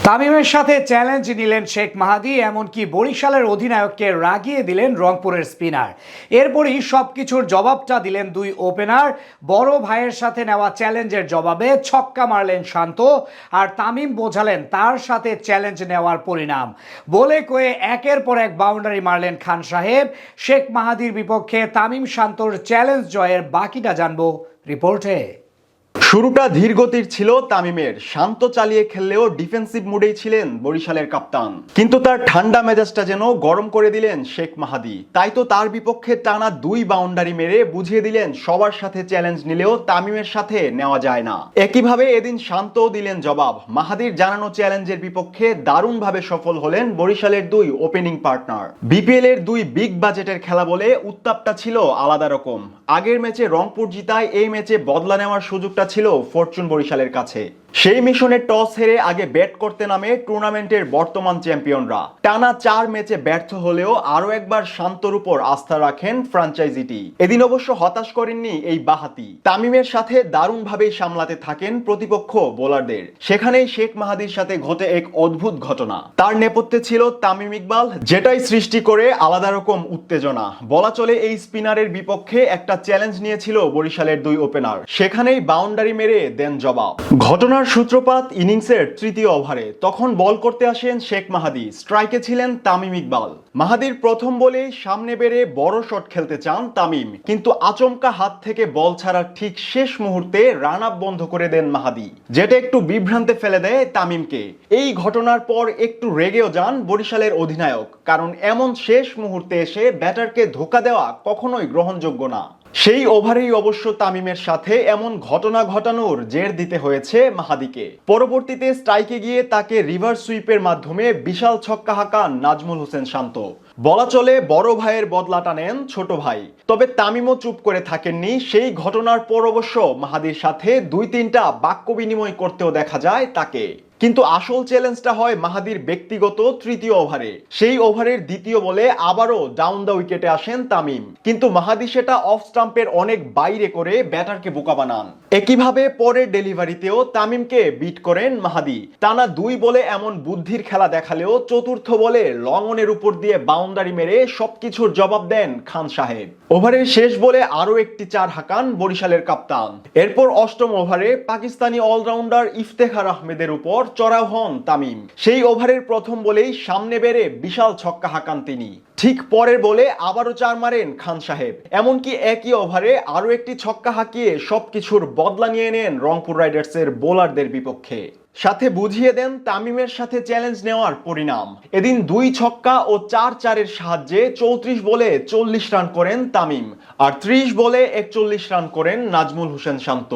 তামিমের সাথে চ্যালেঞ্জ নিলেন শেখ মাহাদি, এমনকি বরিশালের অধিনায়ককে রাগিয়ে দিলেন রংপুরের স্পিনার। এরপরই সবকিছুর জবাবটা দিলেন দুই ওপেনার। বড় ভাইয়ের সাথে নেওয়া চ্যালেঞ্জের জবাবে ছক্কা মারলেন শান্ত, আর তামিম বোঝালেন তার সাথে চ্যালেঞ্জ নেওয়ার পরিণাম। বলে কয়ে একের পর এক বাউন্ডারি মারলেন খান সাহেব। শেখ মাহাদির বিপক্ষে তামিম শান্তর চ্যালেঞ্জ জয়ের বাকিটা জানবো রিপোর্টে। শুরুটা ধীরগতির ছিল তামিমের, শান্ত চালিয়ে খেললেও ডিফেন্সিভ মুডেই ছিলেন বরিশালের কাপ্তান। কিন্তু তার ঠান্ডা মেজাজটা যেন গরম করে দিলেন শেখ মাহাদি। তাই তো তার বিপক্ষে টানা দুই বাউন্ডারি মেরে বুঝিয়ে দিলেন সবার সাথে চ্যালেঞ্জ নিলেও তামিমের সাথে নেওয়া যায় না। একইভাবে এদিন শান্তও দিলেন জবাব। মাহাদির জানানো চ্যালেঞ্জের বিপক্ষে দারুণভাবে সফল হলেন বরিশালের দুই ওপেনিং পার্টনার। বিপিএল এর দুই বিগ বাজেটের খেলা বলে উত্তাপটা ছিল আলাদা রকম। আগের ম্যাচে রংপুর জিতায় এই ম্যাচে বদলা নেওয়ার সুযোগটা ছিল ফরচুন বরিশালের কাছে। সেই মিশনে টস হেরে আগে ব্যাট করতে নামে টুর্নামেন্টের বর্তমান চ্যাম্পিয়নরা। টানা 4 ম্যাচে ব্যর্থ হলেও আরো একবার শান্তর উপর আস্থা রাখেন ফ্র্যাঞ্চাইজিটি। এদিন অবশ্য হতাশ করেননি এই বাহাতি। তামিমের সাথে দারুণভাবেই সামলাতে থাকেন প্রতিপক্ষ বোলারদের। সেখানেই শেখ মাহাদির সাথে ঘটে এক অদ্ভুত ঘটনা। তার নেপথ্যে ছিল তামিম ইকবাল, যেটাই সৃষ্টি করে আলাদা রকম উত্তেজনা। বলা চলে এই স্পিনারের বিপক্ষে একটা চ্যালেঞ্জ নিয়েছিল বরিশালের দুই ওপেনার, সেখানেই বাউন্ডারি মেরে দেন জবাব। ঘটনার সূত্রপাত ইনিংসের তৃতীয় ওভারে। তখন বল করতে আসেন শেখ মাহাদি, স্ট্রাইকে ছিলেন তামিম ইকবাল। মাহাদির প্রথম বলে সামনে বেড়ে বড় শট খেলতে চান তামিম, কিন্তু আচমকা হাত থেকে বল ছাড়ার ঠিক শেষ মুহূর্তে রান আপ বন্ধ করে দেন মাহাদি, যেটা একটু বিভ্রান্তে ফেলে দেয় তামিমকে। এই ঘটনার পর একটু রেগেও যান বরিশালের অধিনায়ক, কারণ এমন শেষ মুহূর্তে এসে ব্যাটারকে ধোকা দেওয়া কখনোই গ্রহণযোগ্য না। সেই ওভারেই অবশ্য তামিমের সাথে এমন ঘটনা ঘটানোর জের দিতে হয়েছে মাহাদিকে। পরবর্তীতে স্ট্রাইকে গিয়ে তাকে রিভার্স সুইপের মাধ্যমে বিশাল ছক্কা হাঁকান নাজমুল হোসেন শান্ত। বলা চলে বড় ভাইয়ের বদলাটা নেন ছোট ভাই। তবে তামিমও চুপ করে থাকেননি। সেই ঘটনার পর অবশ্য মাহাদির সাথে 2-3টা বাক্য বিনিময় করতেও দেখা যায় তাকে। কিন্তু আসল চ্যালেঞ্জটা হয় মাহাদির ব্যক্তিগত তৃতীয় ওভারে। সেই ওভারের দ্বিতীয় বলে আবারও ডাউন দ্য উইকেটে আসেন তামিম, কিন্তু মাহাদি সেটা অফ স্টাম্পের অনেক বাইরে করে ব্যাটারকে বোকা বানান। একইভাবে পরের ডেলিভারিতেও তামিমকে বিট করেন মাহাদি। টানা 2 বলে এমন বুদ্ধির খেলা দেখালেও চতুর্থ বলে লং অনের উপর দিয়ে বাউন্ডারি মেরে সবকিছুর জবাব দেন খান সাহেব। ওভারের শেষ বলে আরো একটি 4 হাঁকান বরিশালের কাপ্তান। এরপর অষ্টম ওভারে পাকিস্তানি অলরাউন্ডার ইফতেখার আহমেদের উপর চড়াও হন তামিম। সেই ওভারের প্রথম বলেই সামনে বেড়ে বিশাল ছক্কা হাঁকান তিনি। ঠিক পরের বলে আবারও 4 মারেন খান সাহেব। এমনকি একই ওভারে আরো একটি ছক্কা হাঁকিয়ে সবকিছুর বদলা নিয়ে নেন রংপুর রাইডার্সের বোলারদের বিপক্ষে। সাথে বুঝিয়ে দেন তামিমের সাথে চ্যালেঞ্জ নেওয়ার পরিণাম। এদিন 2 ছক্কা ও 4-4-এর সাহায্যে 34 বলে 40 রান করেন তামিম, আর 30 বলে 41 রান করেন নাজমুল হোসেন শান্ত।